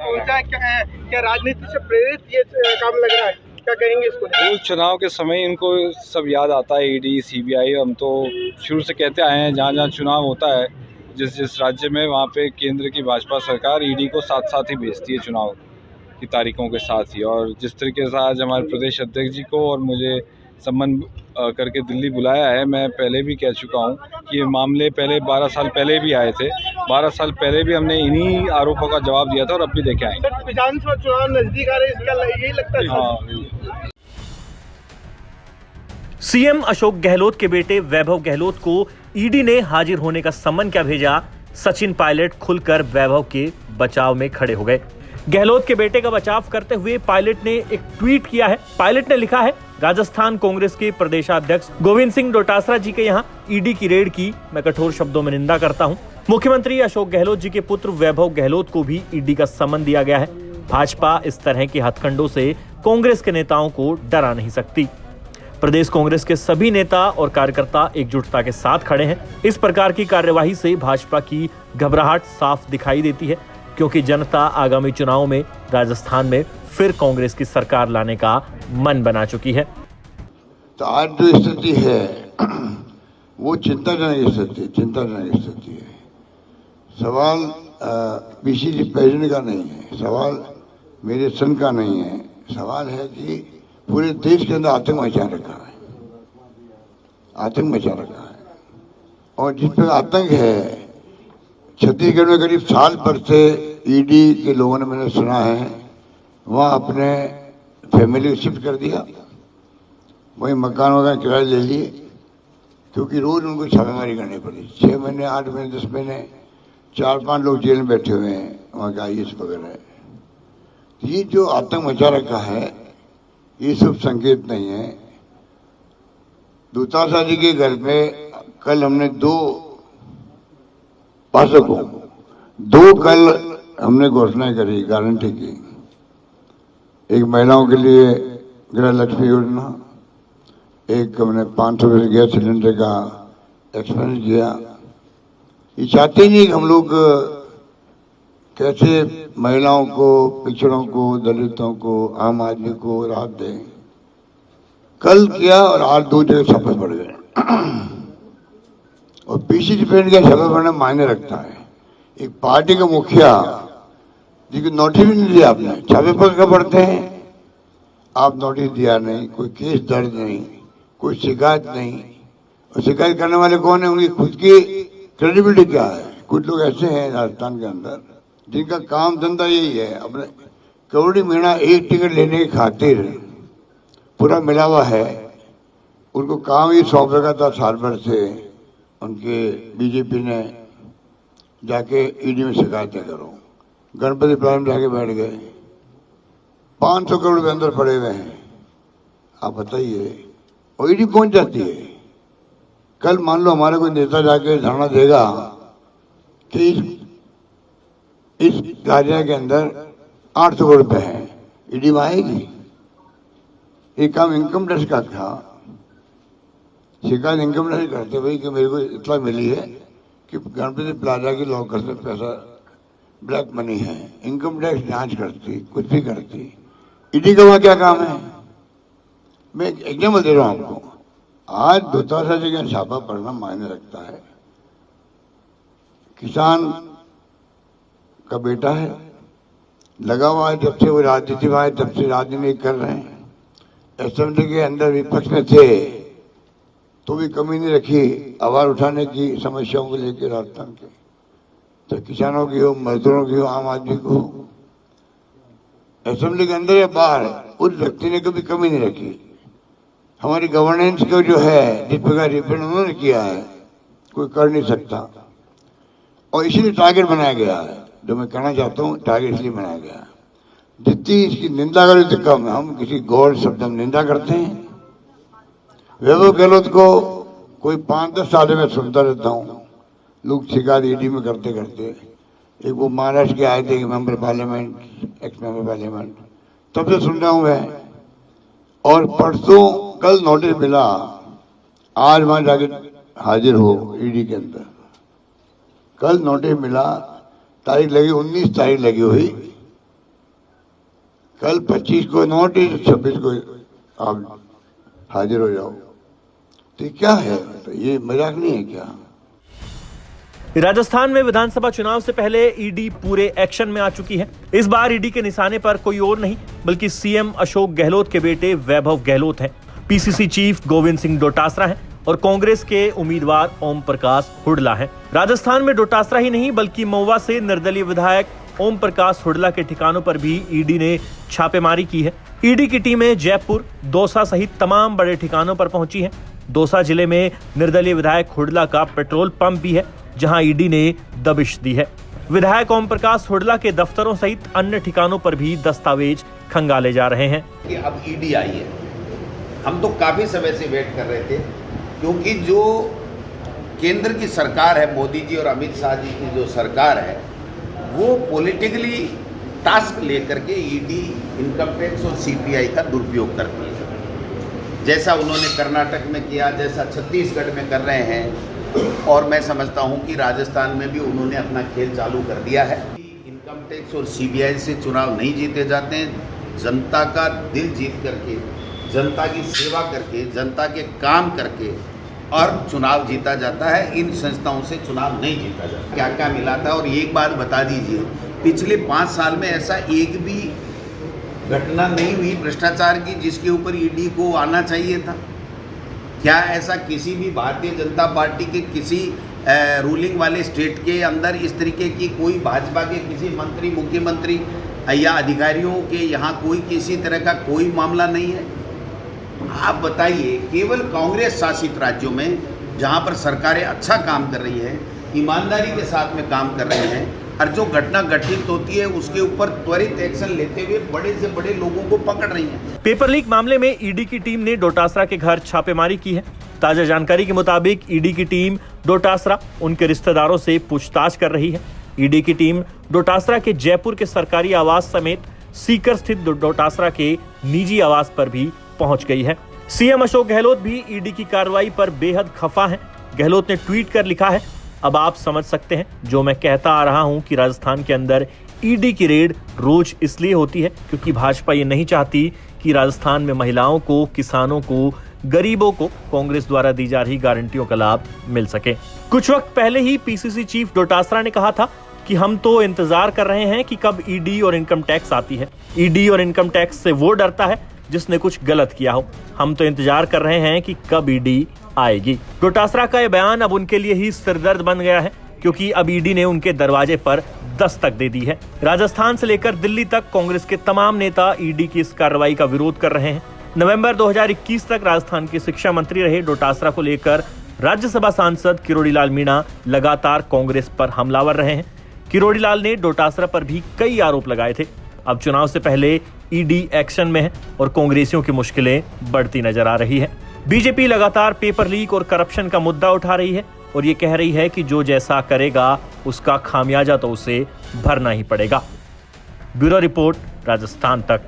पहुंचा क्या राजनीति से प्रेरित ये काम लग रहा है, क्या कहेंगे इसको? वो चुनाव के समय इनको सब याद आता है, ईडी सीबीआई। हम तो शुरू से कहते आए हैं, जहाँ जहाँ चुनाव होता है जिस जिस राज्य में, वहाँ पे केंद्र की भाजपा सरकार ईडी को साथ साथ ही भेजती है चुनाव की तारीखों के साथ ही। और जिस तरीके से आज हमारे प्रदेश अध्यक्ष जी को और मुझे सम्मान करके दिल्ली बुलाया है, मैं पहले भी कह चुका हूँ कि ये मामले पहले 12 साल पहले भी आए थे। 12 साल पहले भी हमने इन्हीं आरोपों का जवाब दिया था और अब भी देखे आएंगे। विधानसभा चुनाव नजदीक आ रहे हैं, इसका यही लगता है? हाँ। सीएम अशोक गहलोत के बेटे वैभव गहलोत को ईडी ने हाजिर होने का सम्मन क्या भेजा? सचिन पायलट खुलकर वैभव के बचाव में खड़े हो गए। गहलोत के बेटे का बचाव करते हुए पायलट ने एक ट्वीट किया है। पायलट ने लिखा है, राजस्थान कांग्रेस के प्रदेशाध्यक्ष गोविंद सिंह डोटासरा जी के यहां ईडी की रेड की मैं कठोर शब्दों में निंदा करता हूं। मुख्यमंत्री अशोक गहलोत जी के पुत्र वैभव गहलोत को भी ईडी का सम्मन दिया गया है। भाजपा इस तरह के हथकंडों से कांग्रेस के नेताओं को डरा नहीं सकती। प्रदेश कांग्रेस के सभी नेता और कार्यकर्ता एकजुटता के साथ खड़े हैं। इस प्रकार की कार्यवाही से भाजपा की घबराहट साफ दिखाई देती है, क्योंकि जनता आगामी चुनाव में राजस्थान में फिर कांग्रेस की सरकार लाने का मन बना चुकी है। तो आज जो स्थिति है वो चिंताजनक स्थिति है। सवाल पीसीसी प्रेसिडेंट का नहीं है, सवाल मेरे सन का नहीं है। सवाल है कि पूरे देश के अंदर आतंक मचा रखा है और जिस पर आतंक है, छत्तीसगढ़ में करीब साल भर से ईडी के लोगों ने, मैंने सुना है, वहां अपने फैमिली को शिफ्ट कर दिया, वही मकान वगैरह किराए ले लिए, क्योंकि रोज उनको छापेमारी करनी पड़ी। 6 महीने, 8 महीने, 10 महीने 4-5 लोग जेल में बैठे हुए हैं, वहां का IAS वगैरह। ये जो आतंक मचा रखा है, ये सब संकेत नहीं है। डोटासरा जी के घर में कल हमने 2 कल हमने घोषणा करी, गारंटी की। एक महिलाओं के लिए गृह लक्ष्मी योजना, एक हमने 500 रुपये गैस सिलेंडर का एक्सपेंस किया। ये चाहते नहीं कि हम लोग कैसे महिलाओं को, पिछड़ों को, दलितों को, आम आदमी को राहत दें। कल किया और आज 2 जगह शपथ पड़ गए। और पीसीसी प्रेसिडेंट का शपथ पड़ना मायने रखता है। एक पार्टी का मुखिया जिसको नोटिस भी नहीं दिया आपने, छापे पर पड़ते हैं, आप नोटिस दिया नहीं, कोई केस दर्ज नहीं, कोई शिकायत नहीं। और शिकायत करने वाले कौन है? उनकी खुद की क्रेडिबिलिटी क्या है? कुछ लोग ऐसे हैं राजस्थान के अंदर जिनका काम धंधा यही है, अपने करोड़ी महीना एक टिकट लेने की खातिर पूरा मिला हुआ है। उनको काम ही सौंप रखा था साल भर से, उनके बीजेपी ने जाके ईडी में शिकायतें करो। गणपति प्लान में जाके बैठ गए, 500 करोड़ के अंदर पड़े हुए हैं। आप बताइए, और ईडी पहुंच जाती है। कल मान लो हमारा कोई नेता जाके धरना देगा कि इस कार्य के अंदर 800 करोड़ रुपए है, ईडी में आएगी? ये काम इनकम टैक्स का था। शिकायत इनकम टैक्स करते भाई कि मेरे को इतना मिली है कि गणपति प्लाजा की लॉकर से पैसा ब्लैक मनी है। इनकम टैक्स जांच करती, कुछ भी करती। ईडी का वहां क्या काम है? मैं एक एग्जाम्पल दे रहा हूं आपको। आज डोटासरा जी का छापा पड़ना मायने रखता है। किसान का बेटा है, लगा हुआ है, जब से वो राजनीति में आए तब से राजनीति कर रहे हैं। असेंबली के अंदर विपक्ष में थे तो भी कमी नहीं रखी आवाज उठाने की, समस्याओं को लेकर राजस्थान के, तो किसानों की हो, मजदूरों की हो, आम आदमी को हो। असेंबली के अंदर या बाहर उस व्यक्ति ने कभी कमी नहीं रखी। हमारी गवर्नेंस को जो है, जिस प्रकार रिप्रेजेंट उन्होंने किया है, कोई कर नहीं सकता। और इसीलिए टारगेट बनाया गया है। जो मैं कहना चाहता हूँ, टारगेट इसलिए बनाया गया है, जितनी इसकी निंदा करें तो कम है। हम किसी गौर शब्द में निंदा करते हैं। वैभव गहलोत को कोई 5-10 साल में सुनता रहता हूँ, लोग शिकायत ईडी में करते करते। एक वो महाराष्ट्र के आए थे member parliament, x member parliament, तब से सुन रहा हूँ मैं। और परसों कल नोटिस मिला, आज वहां जाके हाजिर हो ईडी के अंदर। कल नोटिस मिला, तारीख लगी 19 तारीख लगी हुई कल 25 को नोटिस, 26 को आप हाजिर हो जाओ। तो ये क्या है? तो ये मजाक नहीं है क्या? राजस्थान में विधानसभा चुनाव से पहले ईडी पूरे एक्शन में आ चुकी है। इस बार ईडी के निशाने पर कोई और नहीं बल्कि सीएम अशोक गहलोत के बेटे वैभव गहलोत हैं। पीसीसी चीफ गोविंद सिंह डोटासरा हैं और कांग्रेस के उम्मीदवार ओम प्रकाश हुडला हैं। राजस्थान में डोटासरा ही नहीं बल्कि महुआ से निर्दलीय विधायक ओम प्रकाश हुडला के ठिकानों पर भी ईडी ने छापेमारी की है। ईडी की टीमें जयपुर, दौसा सहित तमाम बड़े ठिकानों पर पहुंची हैं। दौसा जिले में निर्दलीय विधायक हुडला का पेट्रोल पंप भी है जहां ईडी ने दबिश दी है। विधायक ओम प्रकाश हुडला के दफ्तरों सहित अन्य ठिकानों पर भी दस्तावेज खंगाले जा रहे हैं। कि अब ईडी आई है, हम तो काफ़ी समय से वेट कर रहे थे, क्योंकि जो केंद्र की सरकार है, मोदी जी और अमित शाह जी की जो सरकार है, वो पॉलिटिकली टास्क लेकर के ईडी, इनकम टैक्स और सीबीआई का दुरुपयोग करती है। जैसा उन्होंने कर्नाटक में किया, जैसा छत्तीसगढ़ में कर रहे हैं, और मैं समझता हूं कि राजस्थान में भी उन्होंने अपना खेल चालू कर दिया है। इनकम टैक्स और सीबीआई से चुनाव नहीं जीते जाते हैं। जनता का दिल जीत करके, जनता की सेवा करके, जनता के काम करके और चुनाव जीता जाता है। इन संस्थाओं से चुनाव नहीं जीता जाता। क्या क्या मिला था? और एक बात बता दीजिए, पिछले 5 साल में ऐसा एक भी घटना नहीं हुई भ्रष्टाचार की जिसके ऊपर ईडी को आना चाहिए था? क्या ऐसा किसी भी भारतीय जनता पार्टी के किसी रूलिंग वाले स्टेट के अंदर इस तरीके की कोई भाजपा के किसी मंत्री, मुख्यमंत्री या अधिकारियों के यहाँ कोई किसी तरह का कोई मामला नहीं है? आप बताइए, केवल कांग्रेस शासित राज्यों में जहाँ पर सरकारें अच्छा काम कर रही है, ईमानदारी के साथ में काम कर रहे हैं, और जो घटना घटित होती है उसके ऊपर त्वरित एक्शन लेते हुए बड़े से बड़े लोगों को पकड़ रही है। पेपर लीक मामले में ईडी की टीम ने डोटासरा के घर छापेमारी की है। ताजा जानकारी के मुताबिक ईडी की टीम डोटासरा, उनके रिश्तेदारों से पूछताछ कर रही है। ईडी की टीम डोटासरा के जयपुर के सरकारी आवास समेत सीकर स्थित डोटासरा के निजी आवास पर भी पहुंच गई है। सीएम अशोक गहलोत भी ईडी की कार्रवाई पर बेहद खफा हैं। गहलोत ने ट्वीट कर लिखा है, अब आप समझ सकते हैं जो मैं कहता आ रहा हूं कि राजस्थान के अंदर ईडी की रेड रोज इसलिए होती है क्योंकि भाजपा ये नहीं चाहती कि राजस्थान में महिलाओं को, किसानों को, गरीबों को कांग्रेस द्वारा दी जा रही गारंटियों का लाभ मिल सके। कुछ वक्त पहले ही पीसीसी चीफ डोटासरा ने कहा था कि हम तो इंतजार कर रहे हैं कि कब ईडी और इनकम टैक्स आती है। ईडी और इनकम टैक्स से वो डरता है जिसने कुछ गलत किया हो। हम तो इंतजार कर रहे हैं कि कब ईडी आएगी। डोटासरा का यह बयान अब उनके लिए ही सिरदर्द बन गया है क्योंकि अब ईडी ने उनके दरवाजे पर दस्तक दे दी है। राजस्थान से लेकर दिल्ली तक कांग्रेस के तमाम नेता ईडी की इस कार्रवाई का विरोध कर रहे हैं। नवंबर 2021 तक राजस्थान के शिक्षा मंत्री रहे डोटासरा को लेकर राज्यसभा सांसद किरोड़ीलाल मीणा लगातार कांग्रेस पर हमलावर रहे हैं। किरोड़ीलाल ने डोटासरा पर भी कई आरोप लगाए थे। अब चुनाव से पहले ईडी एक्शन में है और कांग्रेसियों की मुश्किलें बढ़ती नजर आ रही है। बीजेपी लगातार पेपर लीक और करप्शन का मुद्दा उठा रही है और ये कह रही है कि जो जैसा करेगा उसका खामियाजा तो उसे भरना ही पड़ेगा। ब्यूरो रिपोर्ट, राजस्थान तक।